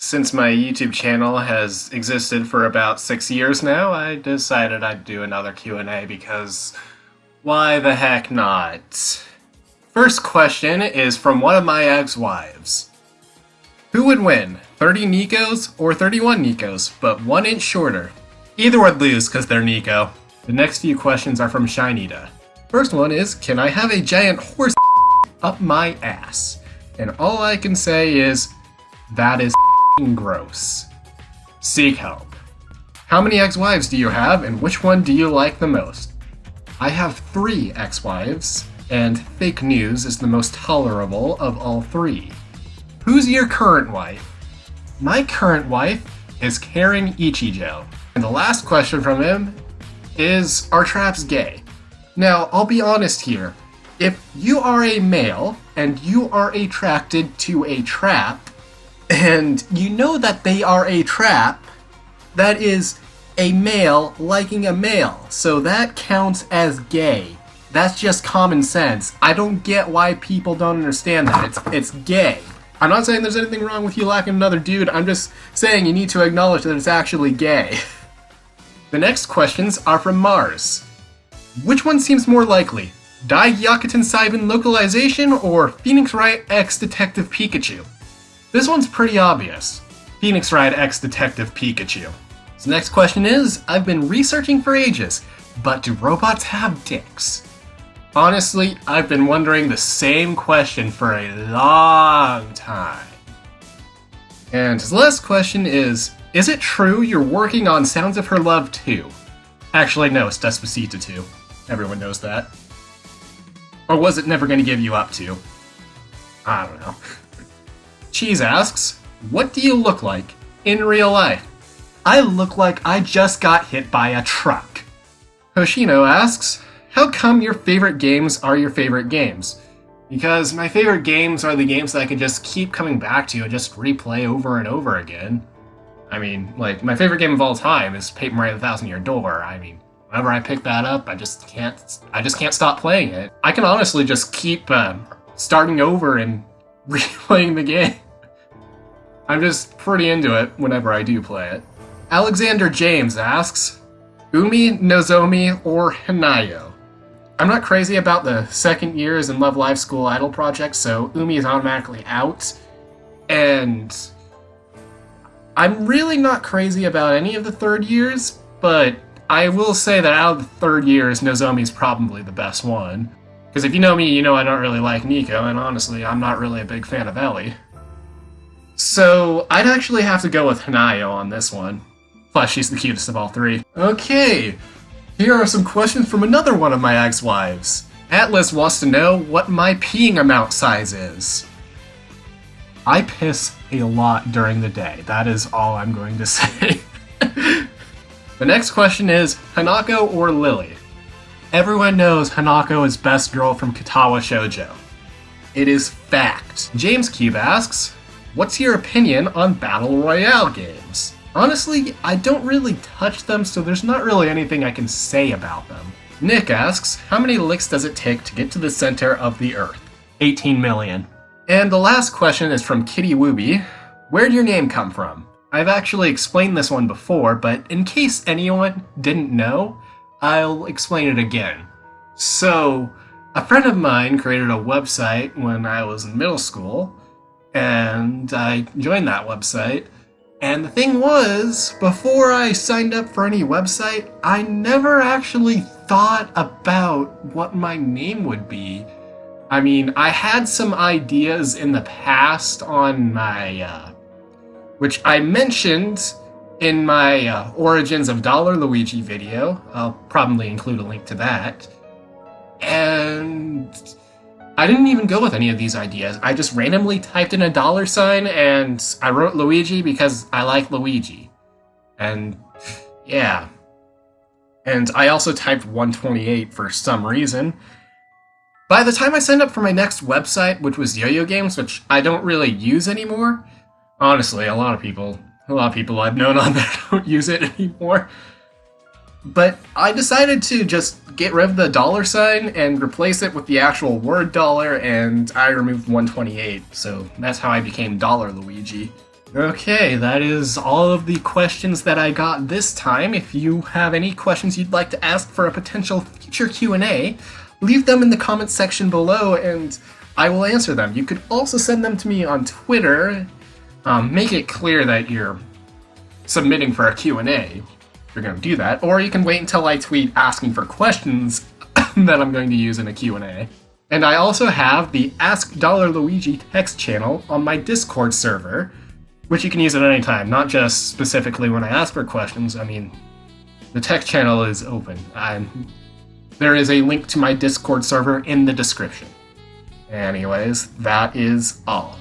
Since my YouTube channel has existed for about 6 years now, I decided I'd do another Q&A because why the heck not? First question is from one of my ex-wives. Who would win, 30 Nikos or 31 Nikos, but 1 inch shorter? Either would lose because they're Nico. The next few questions are from Shinita. First one is, can I have a giant horse up my ass? And all I can say is, that is gross. Seek help. How many ex-wives do you have, and which one do you like the most? I have 3 ex-wives, and fake news is the most tolerable of all 3. Who's your current wife? My current wife is Karen Ichijo. And the last question from him is, are traps gay? Now, I'll be honest here. If you are a male, and you are attracted to a trap, and you know that they are a trap, that is a male liking a male, so that counts as gay. That's just common sense. I don't get why people don't understand that. It's gay. I'm not saying there's anything wrong with you liking another dude, I'm just saying you need to acknowledge that it's actually gay. The next questions are from Mars. Which one seems more likely? Gyakuten Saiban localization or Phoenix Wright X Detective Pikachu? This one's pretty obvious. Phoenix Wright X Detective Pikachu. So next question is, I've been researching for ages, but do robots have dicks? Honestly, I've been wondering the same question for a long time. And his last question is it true you're working on Sounds of Her Love 2? Actually, no, it's Despacito 2. Everyone knows that. Or was it Never Gonna Give You Up 2? I don't know. Cheese asks, what do you look like in real life? I look like I just got hit by a truck. Hoshino asks, how come your favorite games are your favorite games? Because my favorite games are the games that I can just keep coming back to and just replay over and over again. I mean, like, my favorite game of all time is Paper Mario: The Thousand Year Door. I mean, whenever I pick that up, I just can't stop playing it. I can honestly just keep starting over and replaying the game. I'm just pretty into it whenever I do play it. Alexander James asks, Umi, Nozomi, or Hanayo? I'm not crazy about the second years in Love Live School Idol project, so Umi is automatically out. And I'm really not crazy about any of the third years, but I will say that out of the third years, Nozomi's probably the best one. Because if you know me, you know I don't really like Nico, and honestly, I'm not really a big fan of Ellie. So, I'd actually have to go with Hanayo on this one. Plus, she's the cutest of all 3. Okay, here are some questions from another one of my ex-wives. Atlas wants to know what my peeing amount size is. I piss a lot during the day. That is all I'm going to say. The next question is, Hanako or Lily? Everyone knows Hanako is best girl from Katawa Shoujo. It is fact. James Cube asks, what's your opinion on Battle Royale games? Honestly, I don't really touch them, so there's not really anything I can say about them. Nick asks, how many licks does it take to get to the center of the Earth? 18 million. And the last question is from Kitty Wooby. Where'd your name come from? I've actually explained this one before, but in case anyone didn't know, I'll explain it again. So, a friend of mine created a website when I was in middle school, and I joined that website. And the thing was, before I signed up for any website, I never actually thought about what my name would be. I mean, I had some ideas in the past on my, which I mentioned in my Origins of Dollar Luigi video. I'll probably include a link to that. And I didn't even go with any of these ideas. I just randomly typed in a $sign and I wrote Luigi because I like Luigi. And yeah. And I also typed 128 for some reason. By the time I signed up for my next website, which was Yo-Yo Games, which I don't really use anymore, honestly, a lot of people I've known on there don't use it anymore. But I decided to just get rid of the $sign and replace it with the actual word dollar, and I removed 128, so that's how I became Dollar Luigi. Okay, that is all of the questions that I got this time. If you have any questions you'd like to ask for a potential future Q&A, leave them in the comments section below and I will answer them. You could also send them to me on Twitter. Make it clear that you're submitting for a Q&A if you're going to do that, or you can wait until I tweet asking for questions that I'm going to use in a Q&A. And I also have the Ask Luigi text channel on my Discord server, which you can use at any time, not just specifically when I ask for questions. I mean, the text channel is open. There is a link to my Discord server in the description. Anyways, that is all.